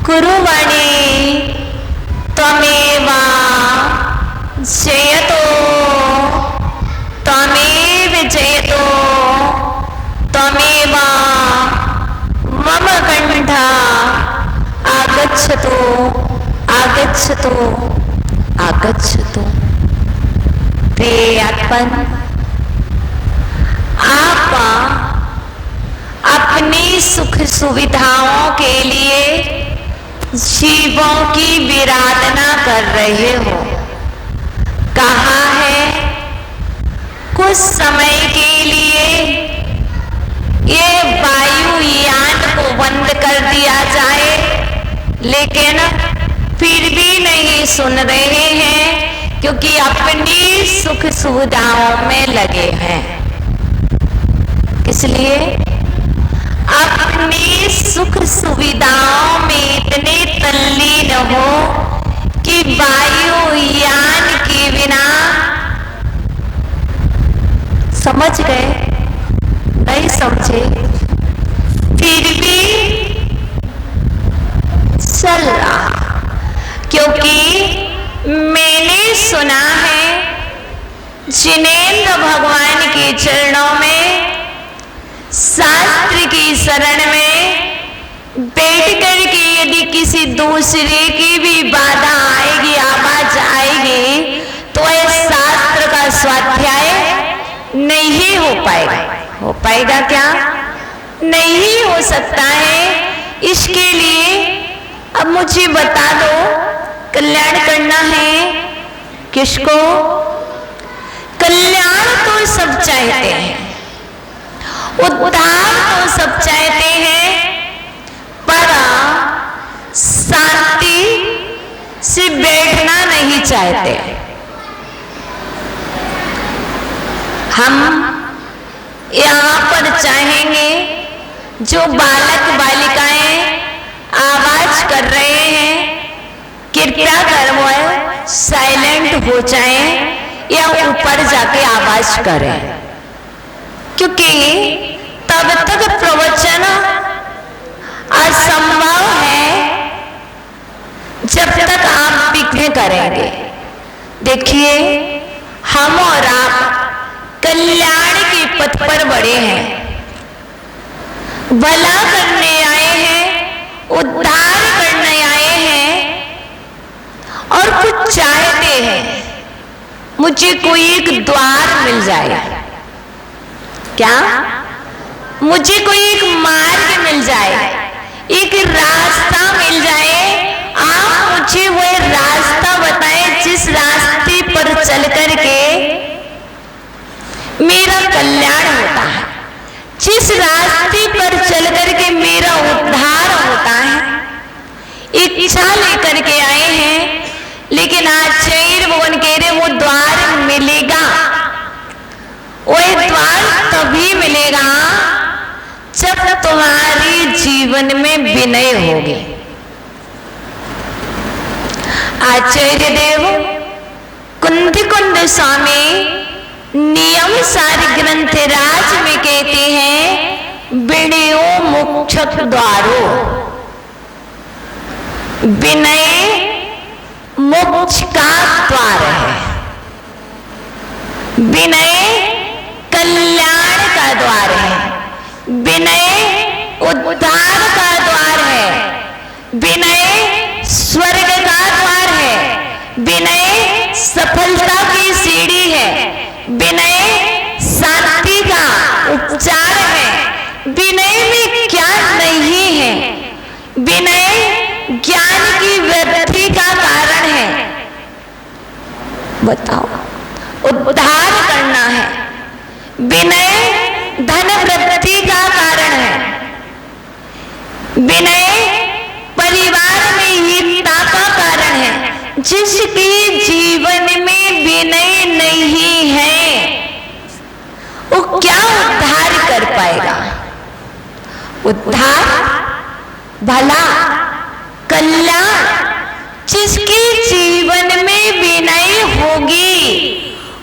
कुरुवणे त्वमेव जयतो त्वमेव जयतो त्वमेव मम कंठा आगच्छतु आगच्छतु आगच्छतु। प्रिय अर्पण, आप अपनी सुख सुविधाओं के लिए जीवों की विराधना कर रहे हो। कहा है कुछ समय के लिए ये वायुयान को बंद कर दिया जाए, लेकिन फिर भी नहीं सुन रहे हैं क्योंकि अपनी सुख सुविधाओं में लगे हैं। इसलिए अपनी सुख सुविधाओं में इतने तल्लीन हो कि वायुयान के बिना, समझ गए? नहीं समझे? फिर भी चल रहा, क्योंकि मैंने सुना है जिनेंद्र भगवान के चरणों में शास्त्र की शरण में बैठ कर के यदि किसी दूसरे की भी बाधा आएगी, आवाज आएगी, तो यह शास्त्र का स्वाध्याय नहीं हो पाएगा। हो पाएगा क्या? नहीं हो सकता है। इसके लिए अब मुझे बता दो, कल्याण करना है किसको? कल्याण तो सब चाहते हैं, उद्धार तो सब चाहते हैं, पर शांति से बैठना नहीं चाहते। हम यहाँ पर चाहेंगे जो बालक बालिकाएं आवाज कर रहे हैं, कृपया कर वो साइलेंट हो जाएं या ऊपर जाके आवाज करें, क्योंकि तब तक प्रवचन असंभव है जब तक आप विघ्न करेंगे। देखिए, हम और आप कल्याण के पथ पर बढ़े हैं, भला करने आए हैं, उद्धार करने आए हैं, और कुछ चाहते हैं मुझे कोई एक द्वार मिल जाए। क्या? मुझे कोई एक मार्ग मिल जाए, एक रास्ता मिल जाए। आप मुझे वह रास्ता बताएं जिस रास्ते पर चल करके मेरा कल्याण होता है, जिस रास्ते पर चल करके मेरा उद्धार होता है। इच्छा लेकर के आए हैं, लेकिन आचार्य भगवान कह रहे वो द्वार मिलेगा। वह द्वार तभी मिलेगा जब तुम्हारे जीवन में विनय होगी। आचार्य देव कुंद कुंद स्वामी नियम सार ग्रंथ राज में कहते हैं, विनयो मोक्ष द्वारो, विनय मोक्ष का द्वार है, विनय कल्याण का द्वार है, विनय उद्धार का द्वार है, विनय स्वर्ग का द्वार है, विनय सफलता की सीढ़ी है, विनय शांति का उपचार है। विनय में क्या नहीं है? विनय ज्ञान की वृद्धि का कारण है। बताओ, उद्धार करना है, विनय धन वृद्धि का कारण है, विनय परिवार में एकता का कारण है। जिसके जीवन में विनय नहीं है वो क्या उद्धार कर पाएगा? उद्धार, भला, कल्याण, जिसके जीवन में विनय होगी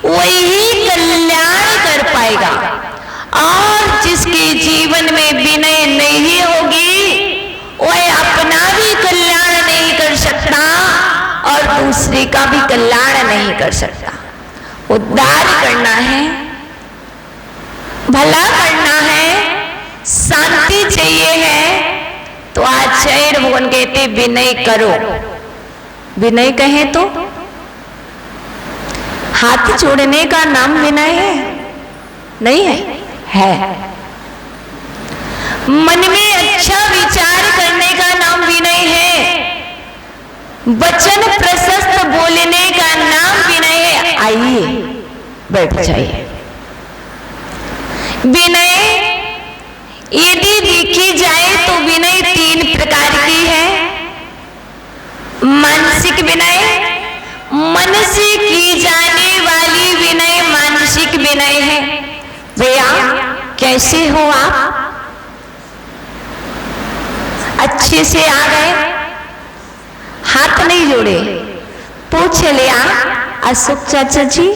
वही कल्याण कर पाएगा, और जिसके जीवन में विनय नहीं होगी वह अपना भी कल्याण दूसरे का भी कल्याण नहीं कर सकता। उद्धार करना है, भला करना है, शांति चाहिए है, तो आचार्य भगवान कहते विनय करो। विनय कहे तो हाथ जोड़ने का नाम विनय है? नहीं है, है। मन में अच्छा विचार करने का नाम विनय है। वचन प्रशस्त बोलने का नाम विनय है। आइए बैठ जाइए। विनय यदि देखी जाए तो विनय 3 प्रकार की है। मानसिक विनय, मन से की जाने वाली विनय मानसिक विनय है। भैया कैसे हो आप? अच्छे से आ गए? हाथ नहीं जोड़े, पूछ लिया। अशोक चाचा जी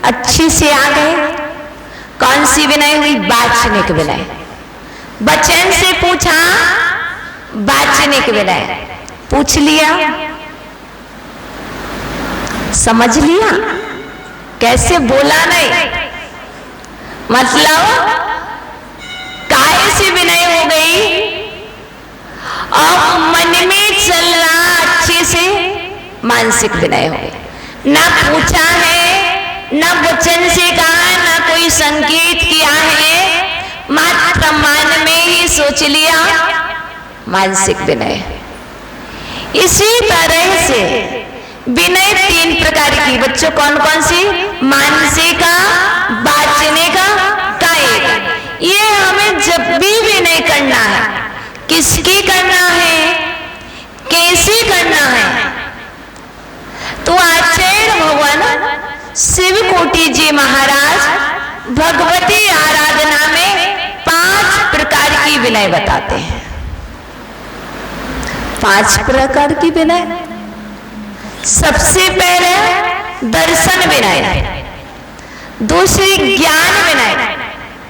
अच्छे से आ गए? कौन सी विनय हुई? वाचनिक विनय। वचन से पूछा, वाचनिक विनय। पूछ लिया, समझ लिया, कैसे बोला नहीं, मतलब काहे से विनय हो गई और मन में चल रहा अच्छे से मानसिक विनय हो गई। ना पूछा है, ना वचन से कहा, ना कोई संकेत किया है, मात्र मन में ही सोच लिया, मानसिक विनय। इसी तरह से विनय 3 प्रकार की। बच्चों कौन कौन सी? मानसिक, वाचनिक, कायिक। ये हमें जब भी विनय करना है, किसकी करना है, कैसे करना है, तो आचार्य भगवान शिव कोटि जी महाराज भगवती आराधना में 5 प्रकार की विनय बताते हैं। 5 प्रकार की विनय। सबसे पहले दर्शन विनय, दूसरी ज्ञान विनय,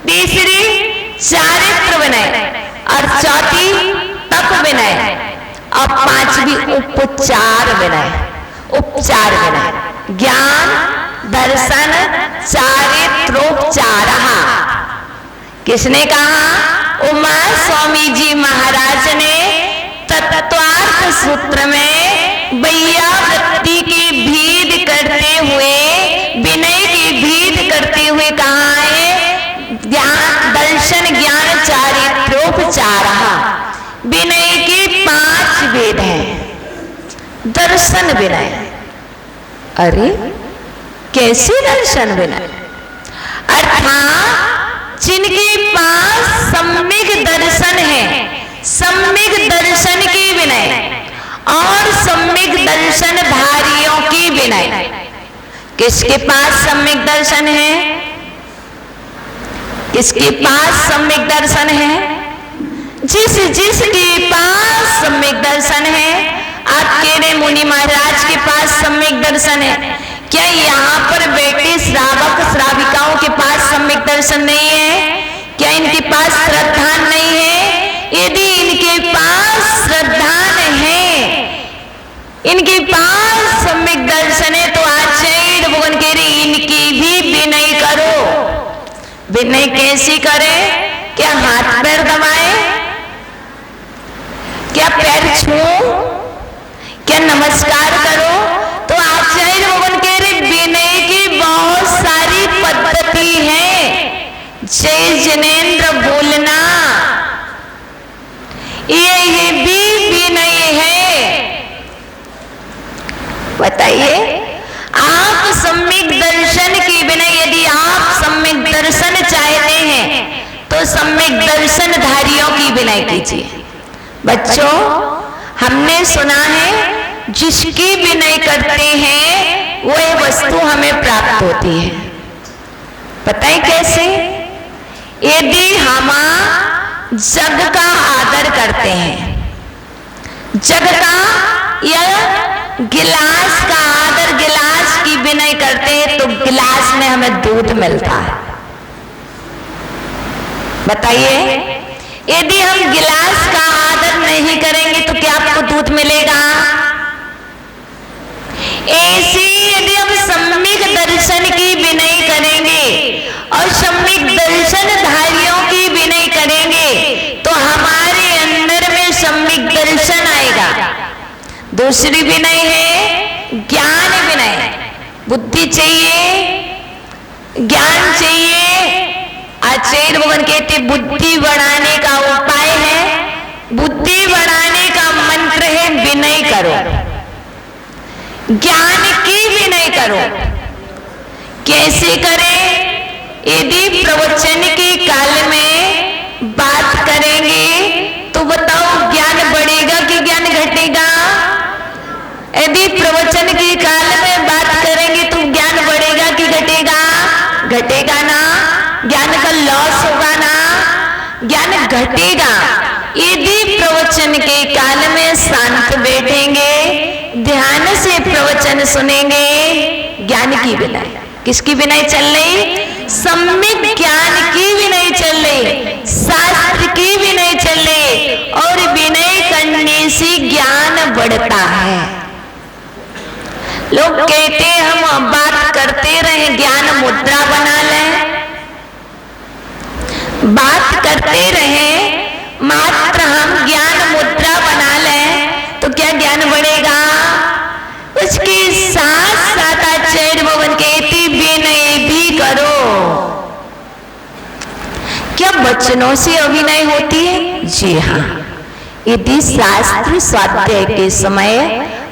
तीसरी चारित्र विनय और चौथी तप विनय और 5वीं उपचार विनय। उपचार विनय, ज्ञान, दर्शन, चारित्रोपचार। किसने कहा? उमा स्वामी जी महाराज ने तत्वार्थ सूत्र में वैयावृत्ति की भेद करते हुए, विनय की भेद करते हुए कहा है ज्ञान, दर्शन, ज्ञान, चारित्रोपचार। विनय के 5 भेद हैं। दर्शन विनय, अरे कैसे दर्शन विनय? अर्थात जिनके पास सम्यक दर्शन है, सम्यक दर्शन की विनय और सम्यक दर्शनधारियों की विनय। किसके पास सम्यक दर्शन है? किसके पास सम्यक दर्शन है? जिसके पास सम्यक दर्शन है। आप कह रहे मुनि महाराज के पास सम्यक दर्शन है, क्या यहाँ पर बैठे श्रावक श्राविकाओं के पास सम्यक दर्शन नहीं है? क्या इनके पास श्रद्धा नहीं है? यदि इनके पास श्रद्धा है, इनके पास सम्यक दर्शन है, तो आचार्य भगवान कह रहे इनकी भी विनय करो। विनय कैसे करें? क्या हाथ पैर दबाए? क्या पैर छू? क्या नमस्कार करो? तो आचार्य भगवान कह रहे विनय की बहुत सारी पद्धति है। जय जिनेन्द्र बोलना, ये भी विनय है। बताइए, आप सम्यक दर्शन की विनय, यदि आप सम्यक दर्शन चाहते हैं तो सम्यक दर्शनधारियों की विनय कीजिए। बच्चों हमने सुना है जिसकी विनय करते हैं वह वस्तु हमें प्राप्त होती है। पता है कैसे? यदि हम जग का आदर करते हैं, जग का या गिलास का आदर, गिलास की विनय करते हैं, तो गिलास में हमें दूध मिलता है। बताइए, यदि हम गिलास का आदर नहीं करेंगे तो क्या आपको दूध मिलेगा? दूसरी विनय है ज्ञान विनय। बुद्धि चाहिए, ज्ञान चाहिए। आचार्य भगवान कहते बुद्धि बढ़ाने का उपाय है, बुद्धि बढ़ाने का मंत्र है विनय करो, ज्ञान की विनय करो। कैसे करें? यदि प्रवचन के काल में बात करेंगे तो बताओ ज्ञान बढ़ेगा कि ज्ञान घटेगा? यदि प्रवचन के काल में बात करेंगे तो ज्ञान बढ़ेगा कि घटेगा? घटेगा ना, ज्ञान का लॉस होगा ना, ज्ञान घटेगा। यदि प्रवचन के काल में शांत बैठेंगे, ध्यान से प्रवचन सुनेंगे, ज्ञान की विनय। किसकी विनय चल रही? सम्यक ज्ञान की विनय चल रही, शास्त्र की विनय चल रही। और विनय करने से ज्ञान बढ़ता है। लोग कहते हम बात करते रहे, ज्ञान मुद्रा बना लें, बात करते रहे मात्र हम ज्ञान मुद्रा बना लें तो क्या ज्ञान बढ़ेगा? उसके साथ साथ आचार्य भगवान कहते विनय भी करो। क्या बच्चों से अभिनय होती है? जी हाँ। यदि शास्त्र स्वाध्याय के समय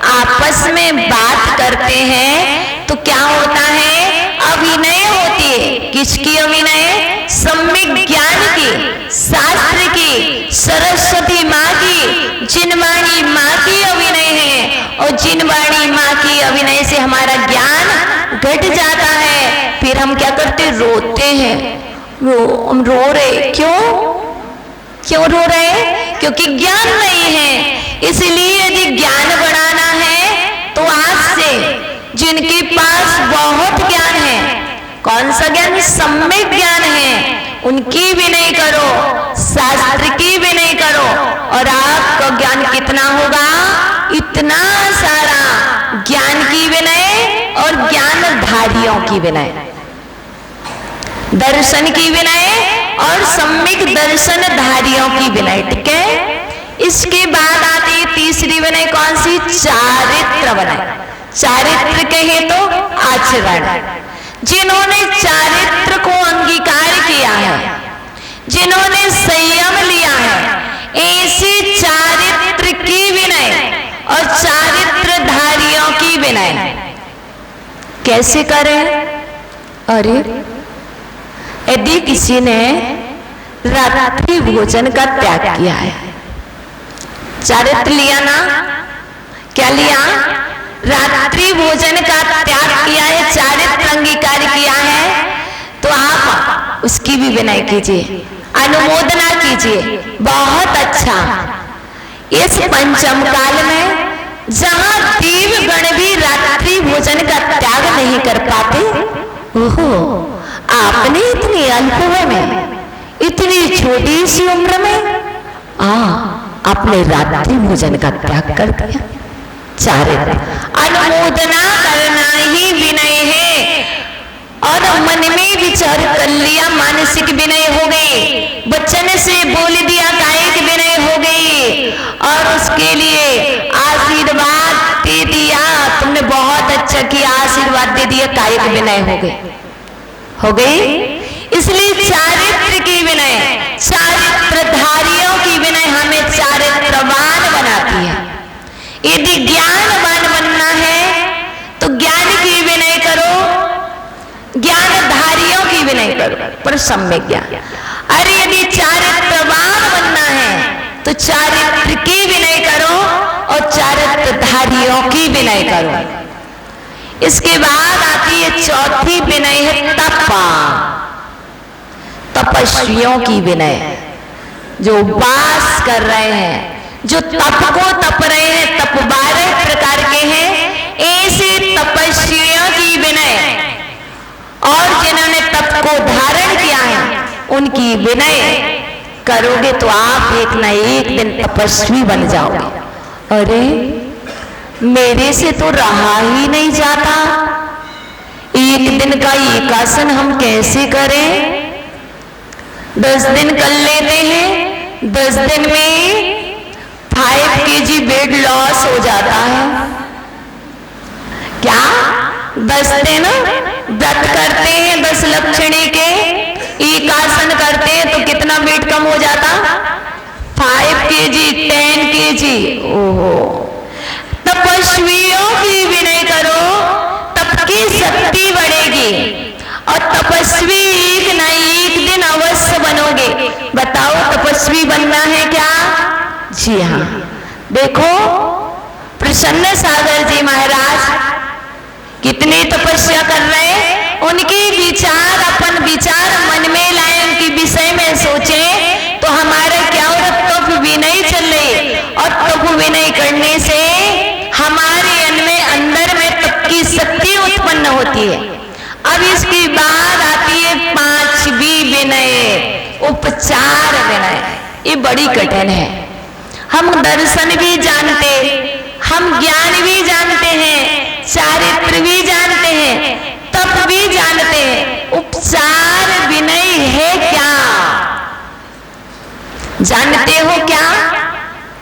आपस में बात करते हैं तो क्या होता है? अभिनय होती है। किसकी अभिनय? सम्यक ज्ञान की, शास्त्र की, सरस्वती माँ की, जिनवाणी माँ की अभिनय है। और जिनवाणी माँ की अभिनय से हमारा ज्ञान घट जाता है। फिर हम क्या करते? रोते हैं। हम रो रहे, क्यों रो रहे? क्योंकि ज्ञान नहीं है। इसलिए यदि ज्ञान बढ़ाना है तो आज से जिनके पास बहुत ज्ञान है, कौन सा ज्ञान? सम्यक ज्ञान है, उनकी विनय करो, शास्त्र की विनय करो। और आपका ज्ञान कितना होगा? इतना सारा ज्ञान की विनय और ज्ञानधारियों की विनय, दर्शन की विनय और सम्यक दर्शनधारियों की विनय। ठीक है। इसके बाद आती है तीसरी विनय, कौन सी? चारित्र विनय। चारित्र कहे तो आचरण। जिन्होंने चारित्र को अंगीकार किया है, जिन्होंने संयम लिया है, ऐसे चारित्र की विनय और चारित्रधारियों की विनय कैसे करें? अरे यदि किसी ने रात्रि भोजन का त्याग किया है, चारित्र लिया ना, क्या लिया? रात्रि भोजन का त्याग किया है, चारित्र अंगीकार किया है, तो आप उसकी भी विनय कीजिए, अनुमोदना कीजिए। बहुत अच्छा। इस पंचम काल में जहां देवगण भी रात्रि भोजन का त्याग नहीं कर पाते, ओहो, आपने इतनी अल्प में, इतनी छोटी सी उम्र में आपने रात्रि भोजन का त्याग कर दिया। चारित्र अनुमोदना करना ही विनय है। और मन में विचार कर लिया, मानसिक विनय हो गई। वचन से बोल दिया, कायिक विनय हो गई। और उसके लिए आशीर्वाद दे दिया, तुमने बहुत अच्छा किया, आशीर्वाद दे दिया, कायिक विनय हो गई। इसलिए चारित्र की विनय, चारित्रधारियों की विनय हमें चारित्रवान बनाती है। यदि ज्ञानवान बनना है तो ज्ञान की विनय करो, ज्ञानधारियों की विनय करो, पर सम्यक ज्ञान। अरे यदि चारित्रवान बनना है तो चारित्र की विनय करो और चारित्रधारियों की विनय करो। इसके बाद आती है चौथी विनय है तपा, तपस्वियों की विनय। जो वास कर रहे हैं, जो तप को तप रहे हैं, तप 12 प्रकार के हैं, ऐसे तपस्वियों की विनय। और जिन्होंने तप को धारण किया है उनकी विनय करोगे तो आप एक न एक दिन तपस्वी बन जाओगे। अरे मेरे से तो रहा ही नहीं जाता, एक दिन का एकासन हम कैसे करें? 10 दिन कर लेते हैं, 10 दिन में 5 kg वेट लॉस हो जाता है। 10 दिन व्रत करते हैं 10 लक्षणी के, एक आसन करते हैं तो कितना वेट कम हो जाता? 5 kg 10 kg। ओहो, तपस्वियों की विनय करो तप की शक्ति बढ़ेगी और तपस्वी एक ना एक दिन अवश्य बनोगे। बताओ तपस्वी बनना है क्या? जी हाँ। देखो प्रसन्न सागर जी महाराज कितनी तपस्या कर रहे हैं, उनके विचार अपन विचार मन में लाए, उनके विषय में सोचे तो हमारे क्या हो, तप विनय चल रही और तप विनय करने से हमारे अंदर में तप की शक्ति उत्पन्न होती है। अब इसकी बात आती है 5वीं विनय, उपचार विनय। ये बड़ी कठिन है। हम दर्शन भी जानते, हम ज्ञान भी जानते हैं, चारित्र भी जानते हैं, तप भी जानते हैं, उपचार विनय है क्या? जानते हो क्या?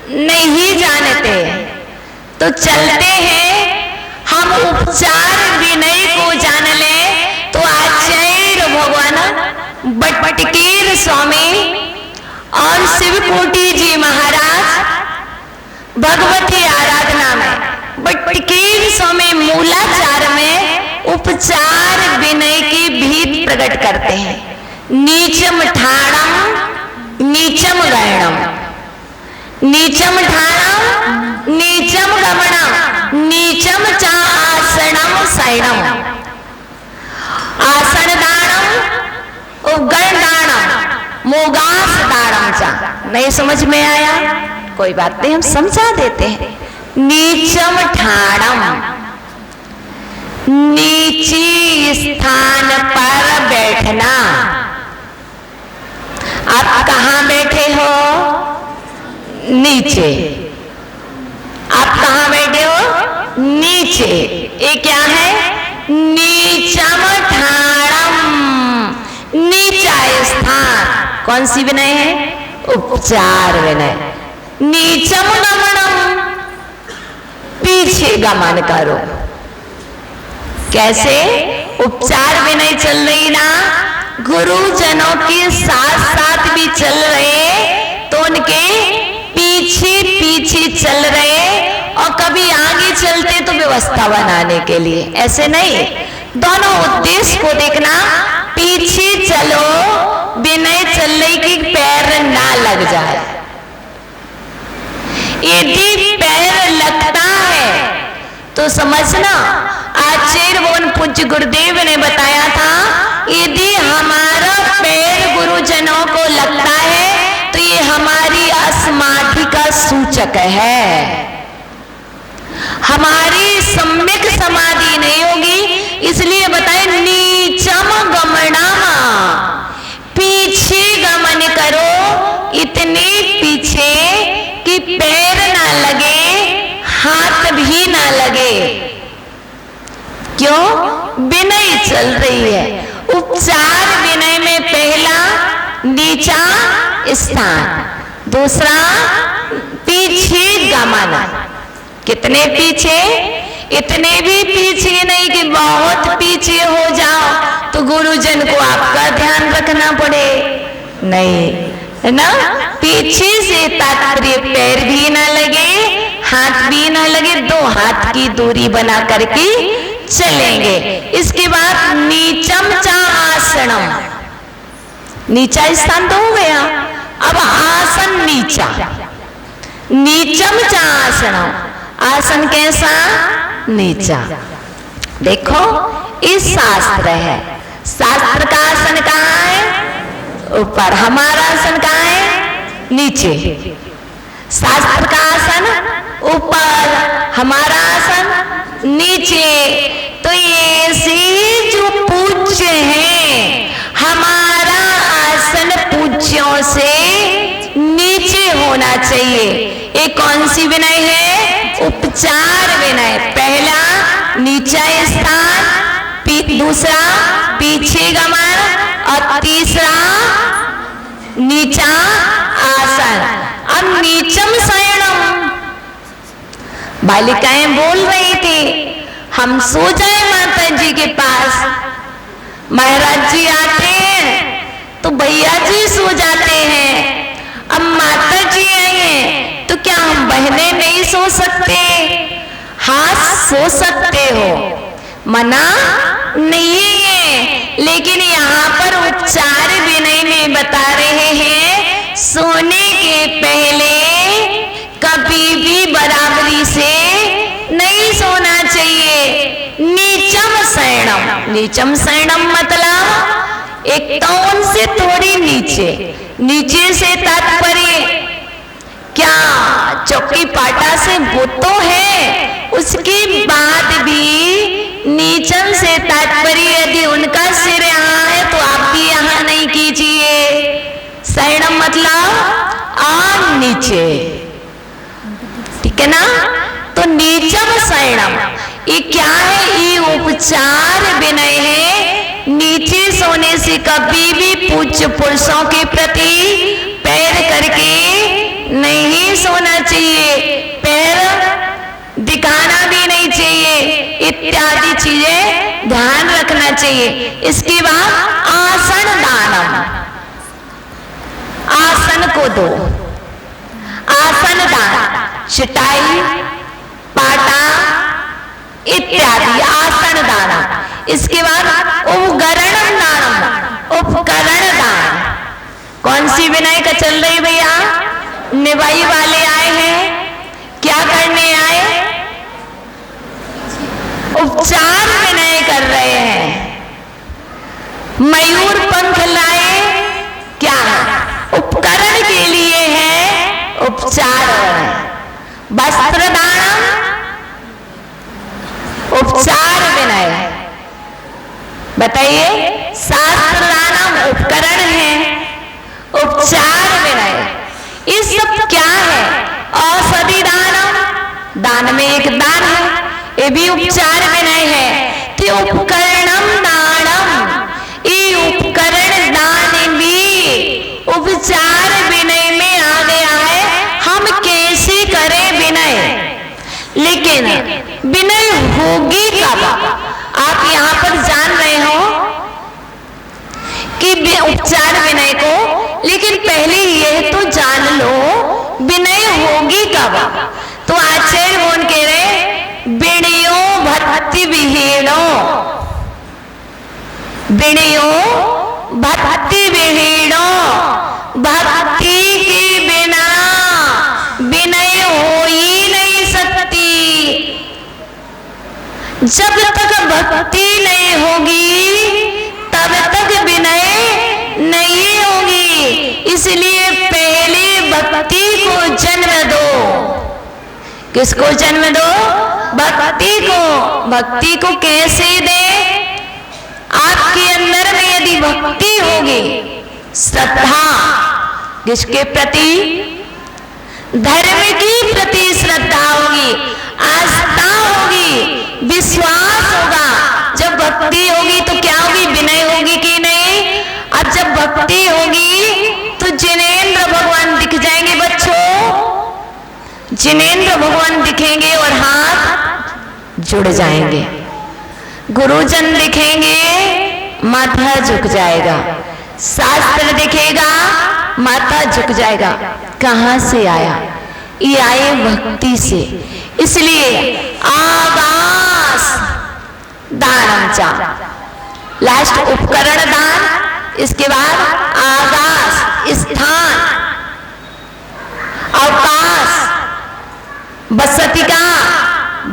नहीं जानते। तो चलते हैं हम उपचार विनय को जान ले तो आचार्य भगवान बटकीर स्वामी और शिवकोटि जी महाराज भगवती आराधना में बटकीर स्वामी मूलाचार में उपचार विनय की भीत प्रकट करते हैं। नीचम ठाणम नीचम गयणम, नीचम ठाणम नीचम गमनम, नीचम चा आसनम शयनम। आसन दानम उपगण दानम मोगास दानम चा। नहीं समझ में आया? कोई बात नहीं, हम समझा देते हैं। नीचम ठाणम, नीची स्थान पर बैठना। आप कहाँ बैठे हो? नीचे। आप कहाँ बैठे हो? नीचे। ये क्या है? नीचम ठाणम, नीचा स्थान। कौन सी विनय है? उपचार विनय। नीचम गमनम, पीछे गमन करो। कैसे? उपचार विनय चल रही ना, गुरुजनों के साथ साथ भी चल रहे तो उनके पीछे पीछे चल रहे, और कभी आगे चलते तो व्यवस्था बनाने के लिए, ऐसे नहीं। दोनों उद्देश्य को देखना। पीछे चलो, विनय चल रही कि पैर ना लग जाए। यदि पैर लगता है तो समझना, आचार्य भगवान पूज्य गुरुदेव ने बताया था, यदि हमारा पैर गुरुजनों को लगता है तो ये हमारी असमाधि का सूचक है, हमारी सम्यक समाधि नहीं होगी। इसलिए बताए नीचम गमनम, पीछे गमन करो, इतने पीछे कि पैर ना लगे, हाथ भी ना लगे। क्यों? विनय चल रही है। उपचार विनय में पहला नीचा स्थान, दूसरा पीछे गमन। कितने पीछे? इतने भी पीछे नहीं कि बहुत पीछे हो जाओ तो गुरुजन को आपका ध्यान रखना पड़े, नहीं है ना। पीछे से तात्पर्य पैर भी ना लगे, हाथ भी ना लगे, 2 हाथ की दूरी बना करके चलेंगे। इसके बाद नीचम चा आसनम, नीचा स्थान तो हो गया, अब आसन नीचा। नीचम चा आसनम, आसन कैसा? नीचा। देखो इस शास्त्र है, शास्त्र का आसन कहाँ है? ऊपर। हमारा आसन कहाँ है? नीचे। शास्त्र का आसन ऊपर, हमारा आसन नीचे। तो ये से जो पूज्य है, हमारा आसन पूज्यों से नीचे होना चाहिए। ये कौन सी विनय है? उपचार विनय। पहला नीचा स्थान, दूसरा पीछे गमन, और तीसरा नीचा आसन। अब नीचम शयनम, बालिकाएं बोल रही थी, हम सो जाए माता जी के पास। महाराज जी आते हैं तो भैया जी सो जाते हैं। अब माता जी आई हैं तो क्या हम बहनें नहीं सो सकते? हाँ, सो सकते हो, मना नहीं है। लेकिन यहाँ पर उपचार विनय में बता रहे हैं, सोने के पहले कभी भी बराबरी से नहीं सोना चाहिए। नीचम शयनम, नीचम शयनम मतलब एक तौन से थोड़ी नीचे, नीचे से तात्पर्य क्या चौकी पाटा से वो तो है, उसके बाद भी नीचम से तात्पर्य यदि उनका सिर यहाँ है तो आप भी यहाँ नहीं कीजिए। शयनम मतलब आ नीचे, ठीक है ना? तो नीचम शयनम ये क्या है? ये उपचार विनय है। नीचे सोने से कभी भी पूज्य पुरुषों के प्रति पैर करके नहीं सोना चाहिए, पैर दिखाना भी नहीं चाहिए, इत्यादि चीजें ध्यान रखना चाहिए। इसके बाद आसन दानम, आसन को दो, आसन दान, चटाई पाटा इत्यादि आसन दाना। इसके बाद उपकरण दानम, उपकरण दान। कौन सी विनय का चल रही भैया? निभाई वाले आए हैं, क्या करने आए? उपचार विनय कर रहे हैं। मयूर पंख लाए, क्या उपकरण के लिए है, उपचार। वस्त्र दानम, उपचार विनय। बताइए, शास्त्र दानम उपकरण है, उपचार विनय। ये सब क्या है? औषधि दानम, दान में एक दान है, ये भी उपचार विनय है। तो उपकरणम दानम, ये उपकरण दान भी उपचार विनय में आ गया है। हम कैसे करें विनय? लेकिन विनय होगी कब? आप यहाँ पर जान रहे हो कि उपचार विनय को, लेकिन पहले यह तो जान लो विनय होगी कब? तो आचार्य कौन कह रहे? विनयो भक्ति विहीनो, विनयो भक्ति विहीनो, भक्ति के बिना विनय हो ही नहीं सकती। जब तक भक्ति नहीं होगी तब तक विनय नहीं होगी। इसलिए पहले भक्ति को जन्म दो। किसको जन्म दो? भक्ति को। भक्ति को कैसे दे? आपके अंदर में यदि भक्ति होगी, श्रद्धा किसके प्रति? धर्म की प्रति श्रद्धा होगी, आस्था होगी, विश्वास होगा। जब भक्ति होगी तो क्या होगी? विनय होगी कि नहीं? अब जब भक्ति होगी तो जिनेंद्र भगवान दिख जाएंगे बच्चों, जिनेंद्र भगवान दिखेंगे और हाथ जुड़ जाएंगे। गुरुजन दिखेंगे, माथा झुक जाएगा। शास्त्र दिखेगा, माथा झुक जाएगा। कहां से आया? ये आए भक्ति से। इसलिए आवास दान चा, लास्ट उपकरण दान, इसके बाद आकाश स्थान, अवकाश, बसती का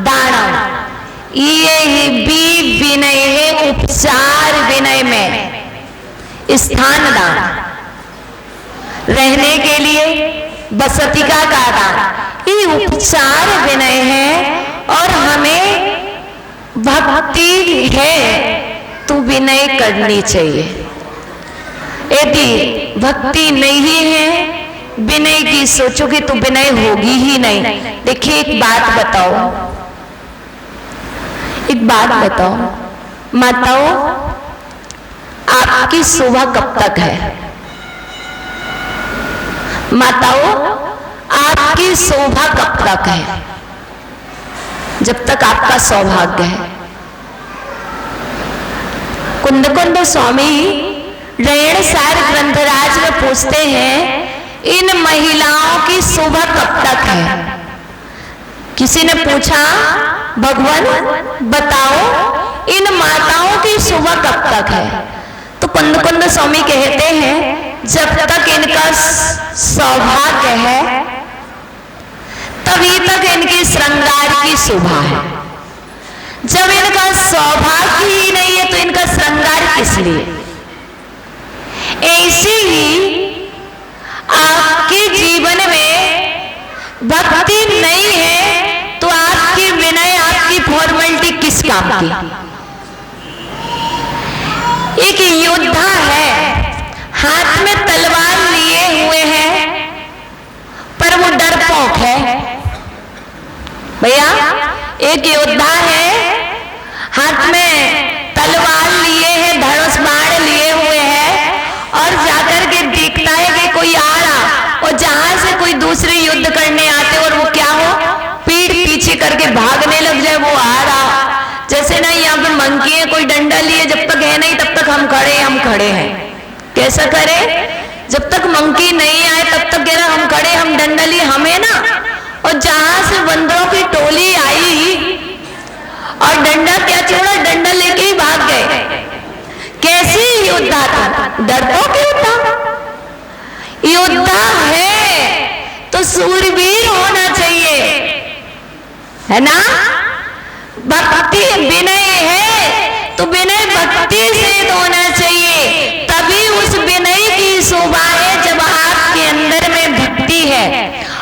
दान। ये भी विनय है, उपचार विनय में। स्थान दान, रहने के लिए बसती का दान, ये उपचार विनय है। और हमें भक्ति है तो विनय करनी चाहिए। यदि भक्ति नहीं है, विनय की सोचोगे तो विनय होगी ही नहीं। देखिए, एक बात बताओ, एक बात बताओ माताओं, आपकी शोभा कब तक है? माताओं, आपकी शोभा कब तक है? जब तक आपका सौभाग्य है। कुंद स्वामी रेणसार ग्रंथराज में पूछते हैं, इन महिलाओं की सुबह कब तक है? किसी ने पूछा, भगवान बताओ इन माताओं की सुबह कब तक है? तो कुंद स्वामी कहते हैं, जब तक इनका सौभाग्य है तभी तक इनकी श्रृंगार की सुबह है। जब इनका सौभाग्य ही नहीं है तो इनका श्रृंगार किस लिए? ऐसे ही आपके जीवन में भक्ति नहीं है तो आपकी विनय, आपकी फॉर्मेलिटी किस काम की? एक योद्धा है, हाथ में तलवार लिए हुए हैं, पर वो डरपोक है। भैया, एक योद्धा है, हाथ में तलवार लिए हैं, धनुष बाण लिए हुए हैं, और जाकर के देखता है कि कोई आ रहा, और जहां से कोई दूसरे युद्ध करने आते और वो क्या हो, पीठ पीछे करके भागने लग जाए, वो आ रहा। जैसे ना यहाँ पे मंकी है, कोई डंडा लिए, जब तक है नहीं तब तक हम खड़े हैं। कैसा करे? जब तक मंकी नहीं आए तब तक कह रहा हम खड़े, हम डंडा लिए, हमें ना। और जहां से बंदरों की टोली आई और डंडा क्या छोड़ा, डंडा लेके ही भाग गए। कैसी योद्धा था? डरपोक योद्धा है तो सूरवीर होना चाहिए, है ना? भक्ति विनय है तो विनय भक्ति से होना चाहिए, तभी उस विनय की शोभा है जब आपके अंदर में भक्ति है।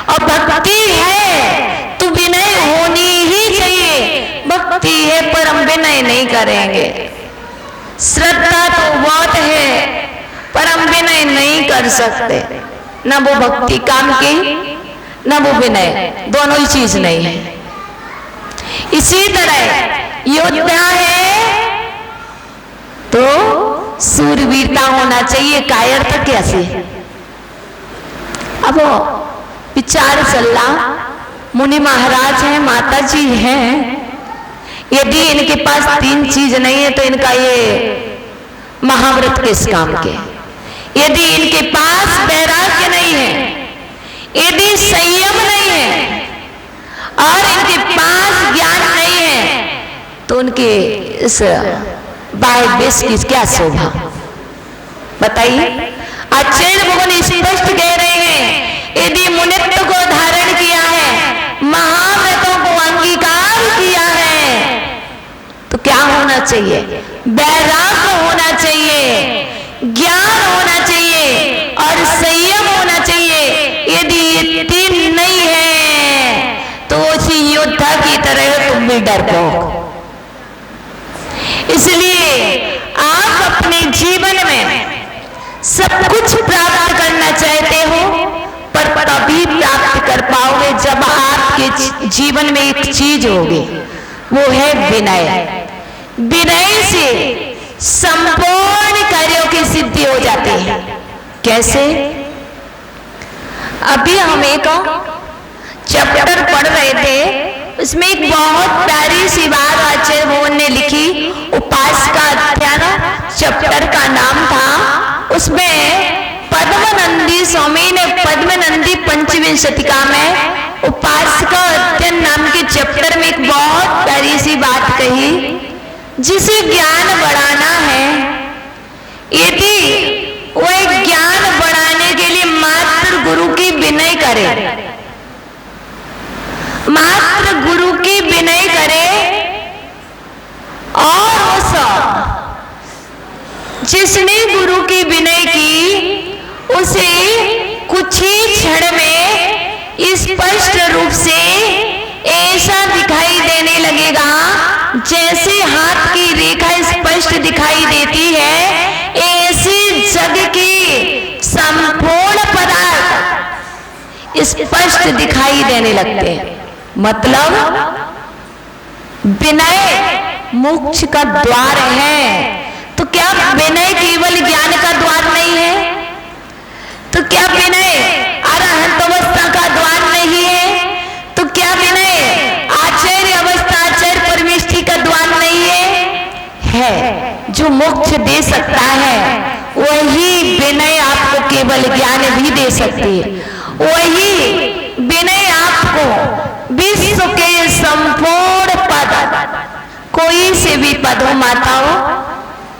और भक्ति है तो विनय होनी ही चाहिए। भक्ति है पर हम विनय नहीं करेंगे, श्रद्धा तो बहुत है पर हम विनय नहीं कर सकते। ना वो भक्ति काम की, ना वो विनय, दोनों ही चीज नहीं है। इसी तरह योद्धा है तो सूरवीरता होना चाहिए। कायरता कैसे? अब विचार चल रहा, मुनि महाराज हैं, माता जी हैं, यदि इनके पास तीन चीज नहीं है तो इनका ये महाव्रत किस काम के? यदि इनके पास वैराग्य नहीं है, यदि संयम नहीं है और इनके पास ज्ञान नहीं है तो उनके इस बाह्य वेश की क्या शोभा? बताइए। आचार्य भगवान स्पष्ट कह रहे हैं, यदि मुनित्व को धारण किया है, महाव्रतों को अंगीकार किया है, तो क्या होना चाहिए? वैराग्य होना चाहिए, ज्ञान होना चाहिए और संयम होना चाहिए। यदि ये तीन नहीं है तो उसी योद्धा की तरह तुम भी डरपोक। इसलिए आप अपने जीवन में सब कुछ प्राप्त करना चाहते हो, पर तभी प्राप्त कर पाओगे जब आपके जीवन में एक चीज होगी, वो है विनय। विनय से संपूर्ण कार्यों की सिद्धि हो जाती है। कैसे? अभी हम एक चैप्टर पढ़ रहे थे, उसमें एक बहुत प्यारी सी बात आचार्य भगवान ने लिखी। उपासका अध्याय चैप्टर का नाम था। उसमें पद्मनंदी स्वामी ने पद्मनंदी पंचविंशतिका में उपासका अध्ययन नाम के चैप्टर में एक बहुत प्यारी सी बात कही, जिसे ज्ञान बढ़ाना है, यदि वो एक ज्ञान बढ़ाने के लिए मात्र गुरु की विनय करे, मात्र गुरु की विनय करे, और उस जिसने गुरु की विनय की उसे कुछ ही क्षण में स्पष्ट रूप से ऐसा दिखाई देने लगेगा जैसे हाथ की रेखा स्पष्ट दिखाई देती है, ऐसी जग की संपूर्ण पदार्थ स्पष्ट दिखाई देने लगते हैं। मतलब विनय मोक्ष का द्वार है। तो क्या विनय केवल ज्ञान का द्वार नहीं है? तो क्या विनय अरहंत अवस्था का द्वार नहीं है? तो क्या विनय आचार्य अवस्था, आचार्य परमेष्ठी का द्वार नहीं है? है। जो मोक्ष दे सकता है, वही विनय आपको केवल ज्ञान भी दे सकती है। वही विनय आपको विश्व के संपूर्ण पद, कोई से भी पद हो माताओं,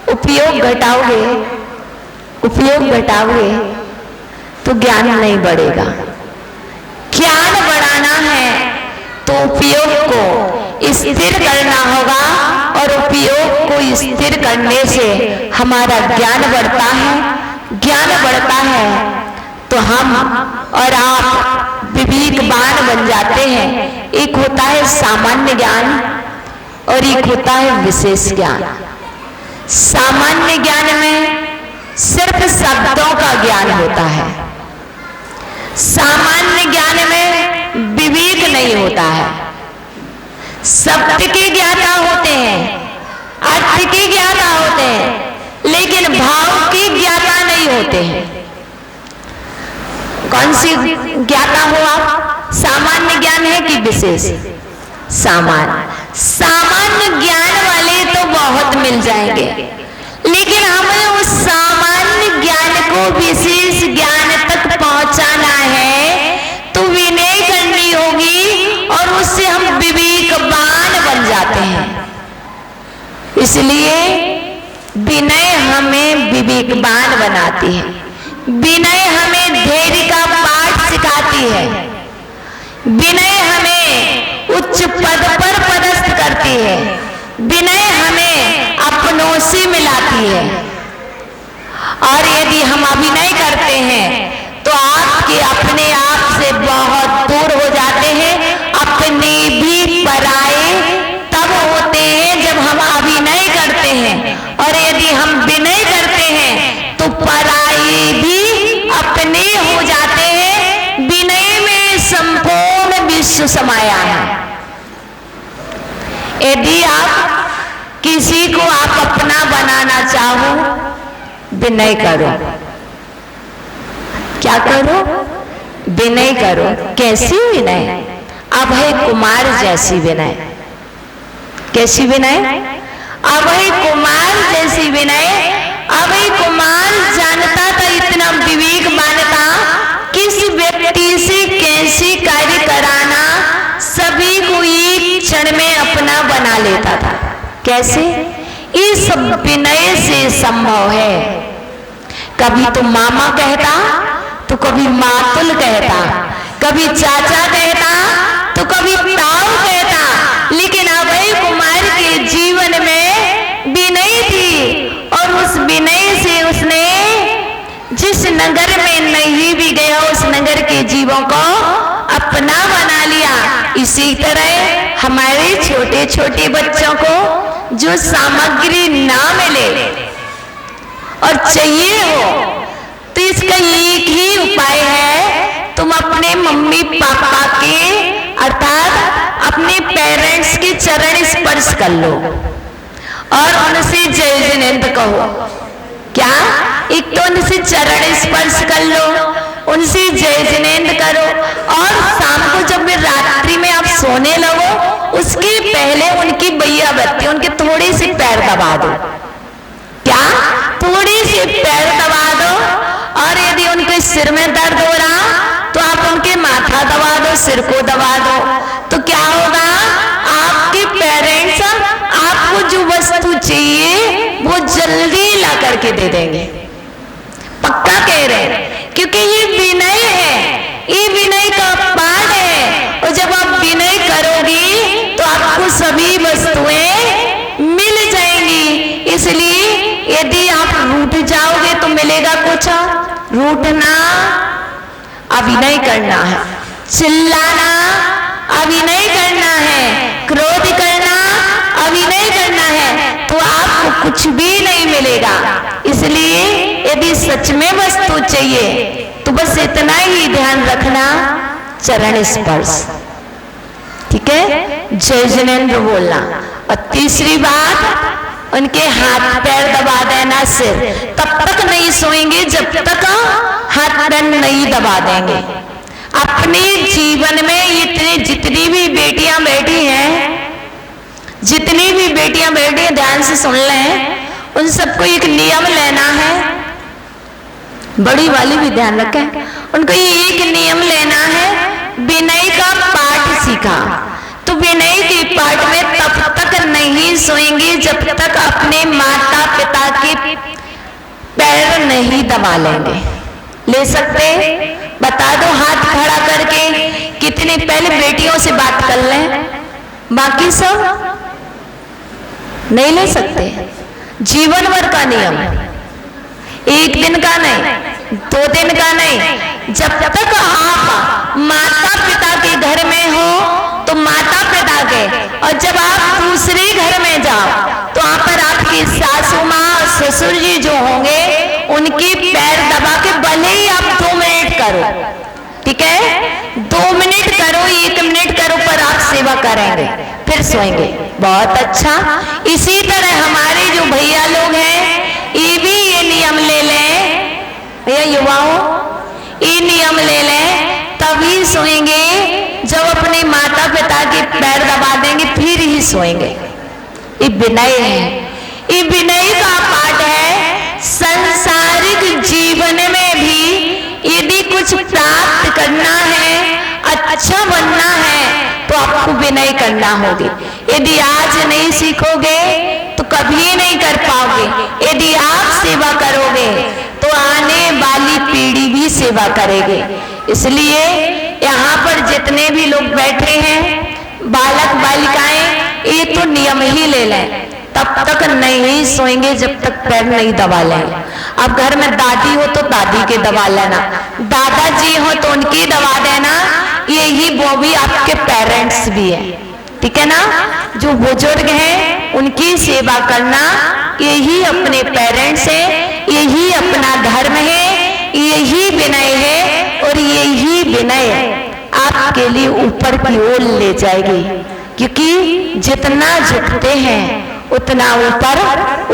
उपयोग घटाओगे तो ज्ञान नहीं बढ़ेगा। ज्ञान बढ़ाना है तो उपयोग को स्थिर करना होगा, और उपयोग को स्थिर करने से हमारा ज्ञान बढ़ता है। ज्ञान बढ़ता है तो हम और आप विवेकवान बन जाते हैं। एक होता है सामान्य ज्ञान और एक होता है विशेष ज्ञान। सामान्य ज्ञान में सिर्फ शब्दों का ज्ञान होता है। सामान्य ज्ञान में विवेक नहीं होता है। शब्द के ज्ञाता होते हैं, अर्थ के ज्ञाता होते हैं, लेकिन भाव के ज्ञाता नहीं होते हैं। कौन सी ज्ञाता हो आप? सामान्य ज्ञान है कि विशेष? सामान्य ज्ञान वाले तो बहुत मिल जाएंगे, लेकिन हमें उस सामान्य ज्ञान को विशेष ज्ञान तक पहुंचाना है तो विनय करनी होगी, और उससे हम विवेकवान बन जाते हैं। इसलिए विनय हमें विवेकवान बनाती है। विनय हमें धैर्य का पाठ सिखाती है। विनय हमें उच्च पद पर पदस्थ करती है। विनय हमें अपनों से मिलाती है। और यदि हम अभिनय करते हैं तो आपके अपने आप से बहुत दूर हो जाते हैं। अपने भी पराए तब होते हैं जब हम अभिनय करते हैं, और यदि हम विनय करते हैं तो पराए भी अपने हो जाते हैं। विनय में संपूर्ण विश्व समाया है। यदि आप किसी को आप अपना बनाना चाहो, विनय करो। क्या करो? विनय करो। कैसी विनय? अभय कुमार जैसी विनय। कैसी विनय? अभय कुमार जैसी विनय। अभय कुमार जानता था, इतना विवेकवान था, किस व्यक्ति से कैसे कार्य कराना, सभी को एक क्षण में अपना बना लेता था। कैसे? इस विनय से संभव है। कभी तो मामा कहता तो कभी मातुल कहता, कभी चाचा कहता तो कभी ताऊ कहता, लेकिन अभय कुमार के जीवन में विनय थी, और उस विनय से उसने जिस नगर में नहीं भी गया उस नगर के जीवों को अपना बना लिया। इसी तरह हमारे छोटे छोटे बच्चों को जो सामग्री ना मिले और चाहिए हो, तो इसका एक ही उपाय है, तुम अपने मम्मी पापा के अर्थात अपने पेरेंट्स के चरण स्पर्श कर लो और उनसे जय जिनेंद्र कहो। क्या? एक तो उनसे चरण स्पर्श कर लो, उनसे जय जिनेंद्र करो, और शाम को जब भी रात्रि में आप सोने लगो उसके पहले उनकी बैया बत्ती, उनके थोड़े से पैर दबा दो। क्या? थोड़ी सी पैर दबा दो। और यदि उनके सिर में दर्द हो रहा तो आप उनके माथा दबा दो, सिर को दबा दो। तो क्या होगा? आपके पेरेंट्स आपको जो वस्तु चाहिए वो जल्दी ला करके दे देंगे। पक्का कह रहे हैं, क्योंकि ये विनय है, ये विनय का पाठ है। और जब आप विनय करोगी तो आपको सभी वस्तुएं मिल जाएंगी। इसलिए यदि आप रूठ जाओगे तो मिलेगा कुछ? रूठना अभिनय करना है, चिल्लाना अभिनय करना है, क्रोध करना अभिनय करना है, तो आपको कुछ भी नहीं मिलेगा। इसलिए यदि सच में वस्तु चाहिए तो बस इतना ही ध्यान रखना, चरण स्पर्श। ठीक है? जय जिनेंद्र बोलना। और तीसरी बात, उनके हाथ पैर दबा देना, सिर। तब तक नहीं सोएंगे जब तक हाथ पैर नहीं दबा देंगे। अपने जीवन में इतनी जितनी भी बेटियां बैठी हैं, ध्यान से सुन लें, उन सबको एक नियम लेना है, बड़ी वाली भी ध्यान रखें, उनको एक नियम लेना है, विनय का पाठ सीखा। तो विनय के पाठ में तब तक नहीं सोएंगे जब तक अपने माता पिता के पैर नहीं दबा लेंगे। ले सकते? बता दो हाथ खड़ा करके कितने, पहले बेटियों से बात कर लें, बाकी सब नहीं ले सकते। जीवन भर का नियम, एक दिन का नहीं, 2 दिन का नहीं, जब तक आप माता पिता के घर में हो तो माता पिता के, और जब आप दूसरे घर में जाओ तो वहां पर आपकी सासू माँ और ससुर जी जो होंगे उनके पैर दबा के भले ही आप 2 मिनट करो, ठीक है, 2 मिनट करो, 1 मिनट करो, पर आप सेवा करेंगे, फिर सोएंगे। बहुत अच्छा। इसी तरह हमारे जो भैया लोग हैं ये भी ये नियम ले लें, भैया युवाओं, ये नियम ले लें, तभी सोएंगे जब अपने माता पिता के पैर दबा देंगे फिर ही सोएंगे। ये विनय है, ये विनय का पाठ है। संसारिक जीवन में भी यदि कुछ प्राप्त करना है, अच्छा बनना है, तो आपको विनय करना होगी। यदि आज नहीं सीखोगे तो कभी नहीं कर पाओगे। यदि आप सेवा करोगे तो आने वाली पीढ़ी भी सेवा करेगी। इसलिए यहाँ पर जितने भी लोग बैठे हैं, बालक बालिकाएं, ये तो नियम ही ले लें, तब तक नहीं सोएंगे जब तक पैर नहीं दबा लेंगे। अब घर में दादी हो तो दादी के दबा लेना, दादाजी हो तो उनकी दबा देना, यही वो भी आपके पेरेंट्स भी है, ठीक है ना। जो बुजुर्ग हैं उनकी सेवा करना, यही अपने पेरेंट्स है, यही अपना धर्म है, यही विनय है, और यही विनय आपके लिए ऊपर की ओर ले जाएगी। क्योंकि जितना झुकते हैं उतना ऊपर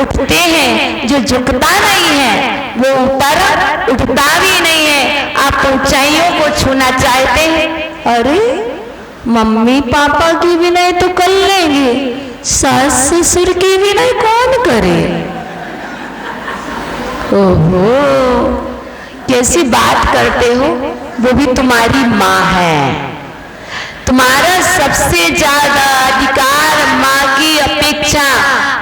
उठते हैं, जो झुकता नहीं है वो ऊपर उठता भी नहीं है। आप ऊंचाइयों को छूना चाहते हैं, अरे मम्मी पापा की विनय तो कर लेंगे, सास ससुर की विनय कौन करे? ओहो, कैसी बात करते हो, वो भी तुम्हारी माँ है। तुम्हारा सबसे ज्यादा अधिकार माँ की अपेक्षा।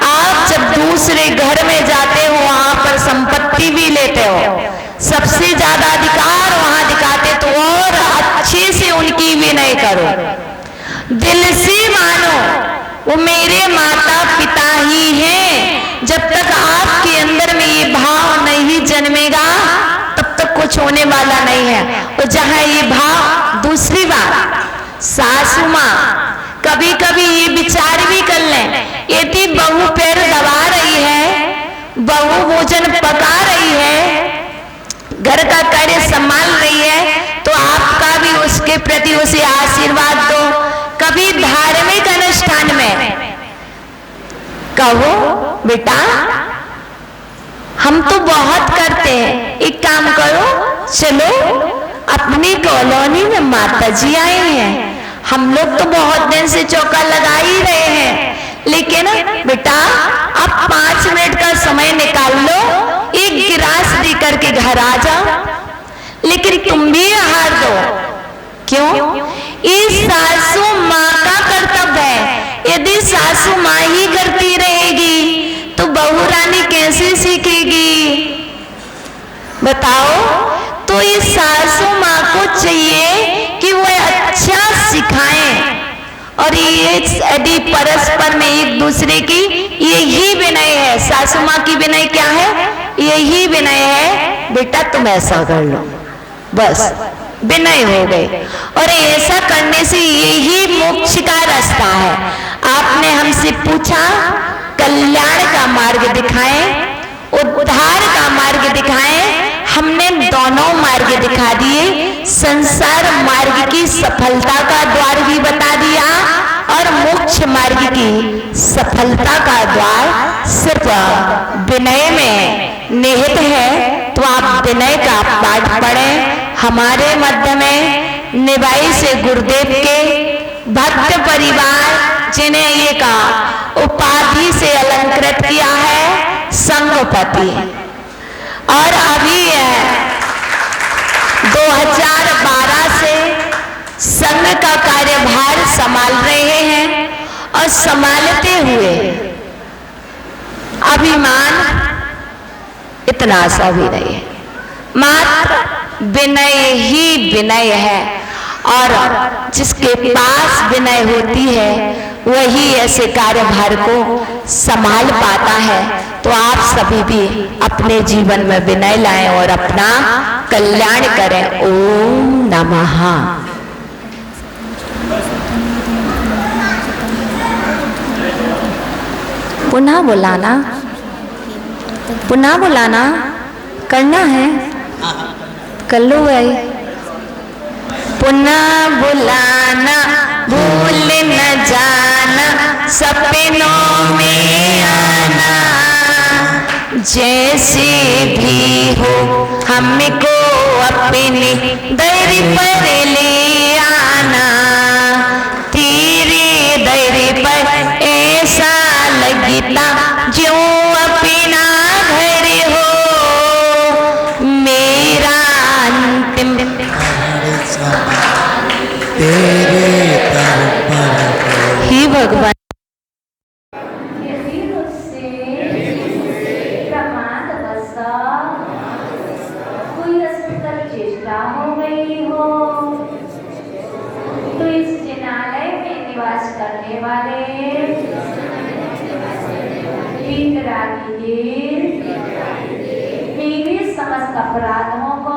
आप जब दूसरे घर में जाते हो वहां पर संपत्ति भी लेते हो, सबसे ज्यादा अधिकार वहां दिखाते, तो और अच्छे से उनकी विनय करो, दिल से मानो वो मेरे माता पिता ही हैं। जब तक आपके अंदर में ये भाव नहीं जन्मेगा तब तक कुछ होने वाला नहीं है। और जहां ये भाव, दूसरी बात, सासू माँ कभी कभी ये विचार भी कर लें, यदि बहू पैर दबा रही है, बहू भोजन पका रही है, घर का कार्य संभाल रही है, तो आपका भी उसके प्रति उसे आशीर्वाद दो। कभी धार्मिक अनुष्ठान में कहो, बेटा हम तो बहुत करते हैं, एक काम करो, चलो अपनी कॉलोनी में माता जी आई हैं, हम लोग तो बहुत दिन से चौका लगा ही रहे हैं, लेकिन बेटा आप 5 मिनट का समय निकाल लो, एक गिलास दे करके घर आ जाओ, लेकिन तुम भी आहार दो। क्यों? इस सासू माँ का कर्तव्य है। यदि सासू माँ ही करती रहेगी तो बहू रानी कैसे सीखेगी? बताओ। तो इस सासू माँ को चाहिए कि वो अच्छा सिखाएं, और ये यदि परस्पर में एक दूसरे की, यही विनय है। सासू माँ की विनय क्या है? यही विनय है, बेटा तुम ऐसा कर लो, बस विनय हो गए। और ऐसा करने से यही मोक्ष का रास्ता है। आपने हमसे पूछा कल्याण का मार्ग दिखाएं, उद्धार का मार्ग दिखाएं, हमने दोनों मार्ग दिखा दिए। संसार मार्ग की सफलता का द्वार भी बता दिया, और मोक्ष मार्ग की सफलता का द्वार सिर्फ विनय में निहित है। तो आप विनय का पाठ पढ़ें। हमारे मध्य में निवाई से गुरुदेव के भक्त परिवार, जिन्हें ये का उपाधि से अलंकृत किया है, संघपति, और अभी 2012 से संघ का कार्यभार संभाल रहे हैं और संभालते हुए अभिमान इतना सा भी नहीं है, मात्र विनय ही विनय है, और जिसके पास विनय होती है वही ऐसे कार्यभार को संभाल पाता है। तो आप सभी भी अपने जीवन में विनय लाएं और अपना कल्याण करें। ओम नमः। पुनः बुलाना, पुनः बुलाना करना है, कर लो भाई। पुनः बुलाना भूल न जाना, सपनों में आना, जैसे भी हो हमको अपने दर पर ले आना। तेरे दर पर ऐसा लगता जो अपना घर हो, मेरा अंतिम तेरे दर पर ही भगवान। कोई अस्पताल चेष्टा हो गई हो तो इस जिनालय में निवास करने वाले मेरे समस्त अपराधों को